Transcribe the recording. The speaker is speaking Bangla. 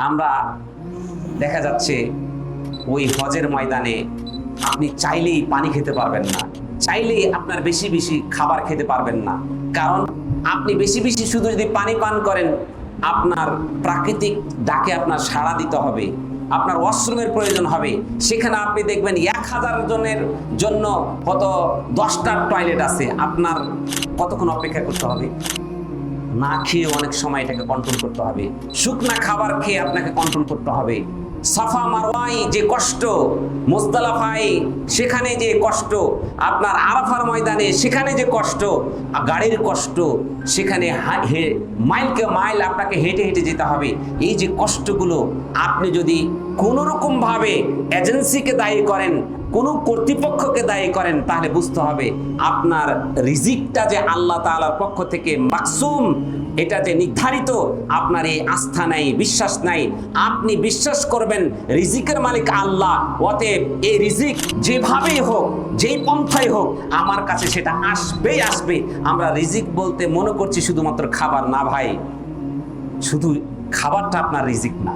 আমরা দেখা যাচ্ছে ওই হজের ময়দানে আপনি চাইলেই পানি খেতে পারবেন না, চাইলেই আপনার বেশি বেশি খাবার খেতে পারবেন না। কারণ আপনি বেশি বেশি শুধু যদি পানি পান করেন, আপনার প্রাকৃতিক ডাকে আপনার সাড়া দিতে হবে, আপনার ওয়াশরুমের প্রয়োজন হবে। সেখানে আপনি দেখবেন 1000 জনের জন্য কত 10টা টয়লেট আছে, আপনার কতক্ষণ অপেক্ষা করতে হবে? না খেয়ে অনেক সময় এটাকে কন্ট্রোল করতে হবে, শুকনা খাবার খেয়ে আপনাকে কন্ট্রোল করতে হবে। সাফা মারওয়াই যে কষ্ট, মুজদালিফায় সেখানে যে কষ্ট, আপনার আরাফার ময়দানে সেখানে যে কষ্ট, গাড়ির কষ্ট, সেখানে মাইলকে মাইল আপনাকে হেঁটে হেঁটে যেতে হবে। এই যে কষ্টগুলো আপনি যদি কোনো রকম ভাবে এজেন্সিকে দায়ী করেন, কোনো কর্তৃপক্ষকে দায়ী করেন, তাহলে বুঝতে হবে আপনার রিজিকটা যে আল্লাহ তাআলার পক্ষ থেকে মাকসুম, এটা যে নির্ধারিত, আপনার এই আস্থা নাই, বিশ্বাস নাই। আপনি বিশ্বাস করবেন রিজিকের মালিক আল্লাহ, অতএব এই রিজিক যেভাবেই হোক, যেই পন্থাই হোক, আমার কাছে সেটা আসবেই আসবে। আমরা রিজিক বলতে মনে করছি শুধুমাত্র খাবার না ভাই, শুধু খাবারটা আপনার রিজিক না।